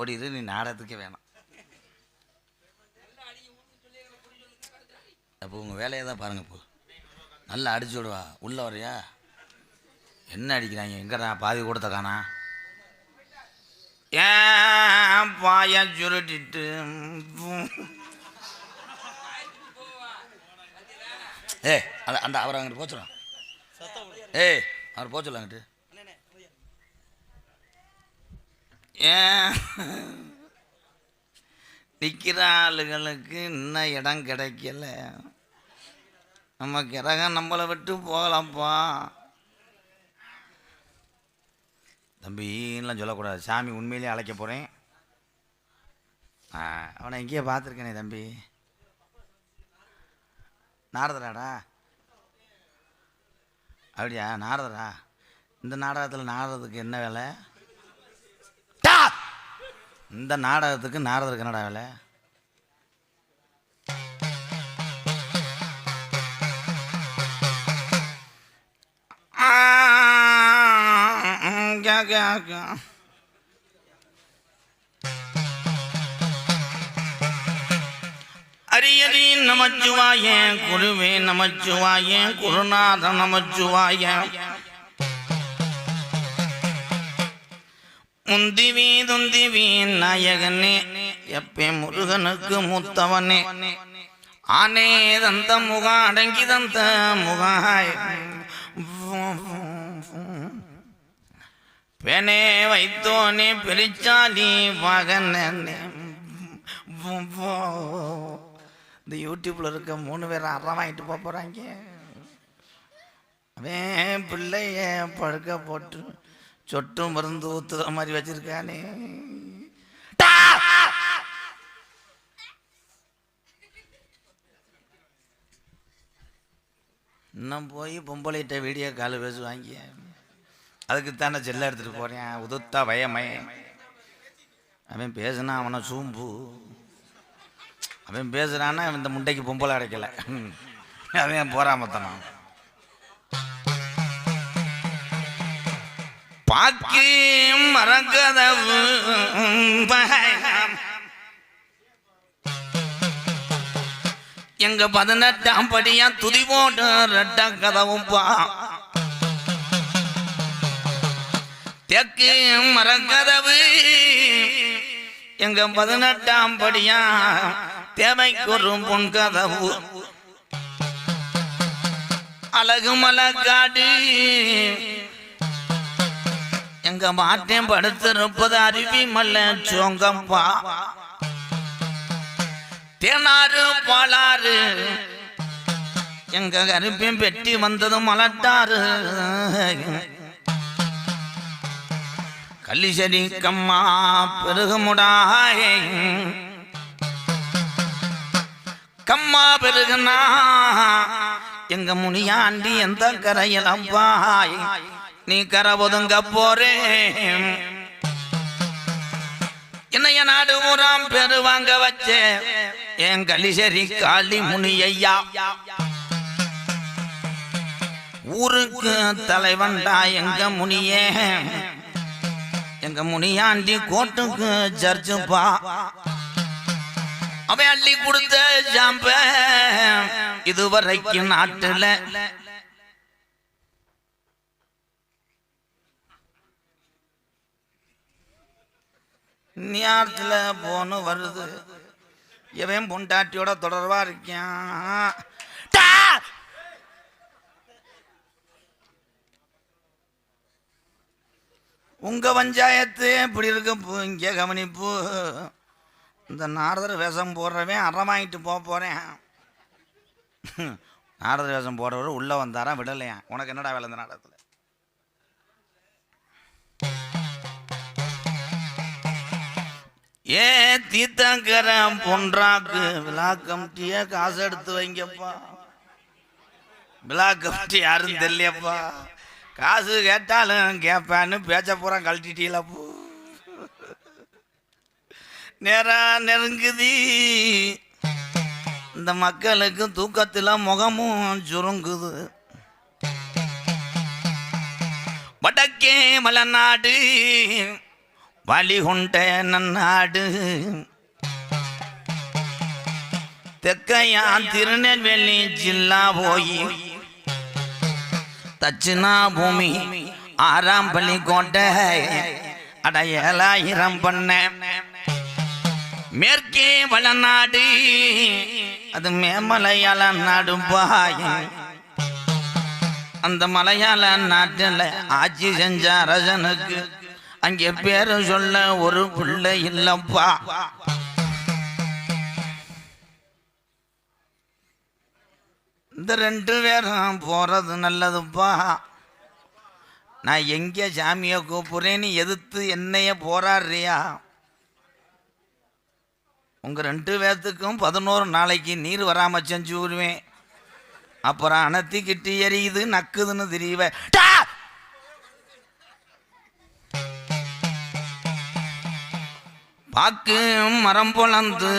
ஓடிடு, நீ நாடகத்துக்கே வேணாம். அப்போ உங்கள் வேலையை தான் பாருங்க. இப்போ நல்லா அடிச்சு விடுவா. உள்ள வரையா என்ன அடிக்கிறாங்க? எங்கடா பாதி கூடத்த காணா? ஏன் பாய சுருட்டிட்டு அந்த அவர் அங்கிட்டு போச்சுடும். அவர் போச்சுடல அங்கிட்டு. ஏன் நிற்கிற ஆளுகளுக்கு இன்னும் இடம் கிடைக்கல. நம்ம கிரகம் நம்மளை விட்டு போகலாம்ப்பா. தம்பின்லாம் சொல்லக்கூடாது. சாமி உண்மையிலேயே அழைக்க போகிறேன். அவனை எங்கேயே பார்த்துருக்கேனே தம்பி. நாரதராடா? அப்படியா? நாரதரா? இந்த நாடகத்தில் நாரதத்துக்கு என்ன வேலை? இந்த நாடகத்துக்கு நாரதருக்கு என்னடா வேலை? அரியரி நமச்சிவாய, குருவே நமச்சிவாய, குருநாத நமச்சிவாய. முந்திவி துந்திவி நாயகனே, எப்பே முருகனுக்கு மூத்தவனே, ஆனே தந்த முக அடங்கி தந்த முகாய், பெனே வைத்தோனே பெரிச்சாலி மகனே. இந்த யூடியூப்ல இருக்க 3 பேர் அறம் வாங்கிட்டு போகிறாங்க. அவன் பிள்ளைய படுக்க போட்டு சொட்டு மருந்து ஊத்துற மாதிரி வச்சிருக்கானே. இன்னும் போய் பொம்பளைகிட்ட வீடியோ கால் பேசுவாங்க. அதுக்குத்தானே செல்ல எடுத்துகிட்டு போகிறேன். உதுத்தா பயமே. அவன் பேசுனா அவனை சூம்பு. அவன் பேசுகிறான்னா இந்த முண்டைக்கு பொம்பளை அடைக்கலை. அவன் போறாமத்தனான். பாக்கி மரக்கதவு எங்க 18ஆம் படியா துதி போட்டு ரெட்ட கதவும் பா. தெற்கு மரக்கதவு எங்க 18ஆம் படியா தேவைக்கு ஒரு பொன் கதவு. அழகு மலக்காடு எங்க மாட்டேன் படுத்திருப்பது அருவி மல்ல சோங்கப்பா. தேனாறு பாலாறு எங்க கருப்பையும் பெட்டி வந்ததும் மலட்டாறு. கல்லிசரி கம்மா பெருகுமுடாய், கம்மா பெருகுனா எங்க முனியாண்டி எந்த கரையிலப்பாய். நீ கரை ஒதுங்க போறே என்னைய நாடு ஊராம் பெருவாங்க வச்சே என் கலிசரி காளி முனியையா. ஊருக்கு தலைவன்டா எங்க முனியே. எங்க முனியாண்டி கோட்டுக்கு சர்ச்சுப்பா. அவன் அள்ளி கொடுத்த ஜாம்ப இதுவரைக்கும் நாட்டுல நியாரத்துல போன்னு வருது. எவன் பொண்டாட்டியோட தொடர்பா இருக்கான். உங்க பஞ்சாயத்து இப்படி இருக்க இங்கே கவனிப்பு. இந்த நாரதர் வேஷம் போடுறவன் அறம் வாங்கிட்டு போறேன். நாரதர் வேஷம் போடுறவர் உள்ள வந்தாரா விடலையா? உனக்கு என்னடா வேலை இந்த நாடகத்தில்? ஏ தீத்தங்கர பொன்றாக்கு விழாக்கம் டீய காசு எடுத்து வைங்கப்பா. விழாக்கம் டீ யாரும் தெரியப்பா. காசு கேட்டாலும் கேட்பான்னு பேச்ச பூரா கழட்டிட்டீங்களா? பூ நேரா நெருங்குதி. இந்த மக்களுக்கு தூக்கத்தில் முகமும் சுருங்குது. வடக்கே மலைநாடு வழி கொண்ட நன்னாடு தெக்கையா திருநெல்வேலி ஜில்லா போய் தட்சிணா பூமி ஆறாம் பள்ளி கோட்டை அட 7000 பண்ண மேற்கே வளநாடு அது மேமலையாள நாடு பாய் அந்த மலையாள நாட்டில் ஆட்சி செஞ்ச அரசனுக்கு அங்கே பேரு சொல்ல ஒரு பிள்ளை இல்லப்பா. இந்த 2 பேரும் போறது நல்லதுப்பா. நான் எங்கே சாமியை கூப்பிட்றேன்னு எதிர்த்து என்னைய போராடுறியா? உங்க 2 பேர்த்துக்கும் 11 நாளைக்கு நீர் வராம செஞ்சு விடுவேன். அப்புறம் அனத்திக்கிட்டு எரியுது நக்குதுன்னு தெரியவே பாக்கு மரம் பொழந்து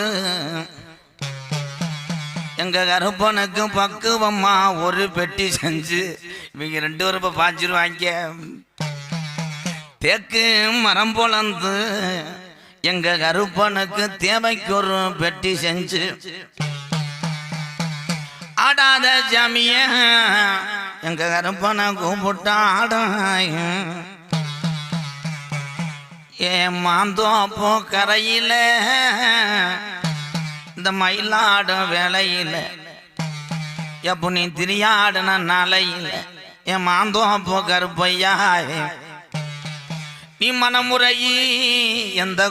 எங்க கருப்பனுக்கு பக்குவம்மா ஒரு பெட்டி செஞ்சு இவங்க 2 பேரும் இப்ப பாஞ்சிருவாங்க. தேக்கு மரம் பொழந்து எங்க கருப்பனுக்கு தேவைக்கு ஒரு பெட்டி செஞ்சு ஆடாத ஜாமிய எங்க கருப்பனை கூப்பிட்டா ஆடாய். ஏன் மாந்தோப்போ கரையில இந்த மயிலாடும் வேலையில எப்போ நீ திரியாடுன நாளையில என் மாந்தோப்போ கருப்பையா நீ மனமுறையி எந்த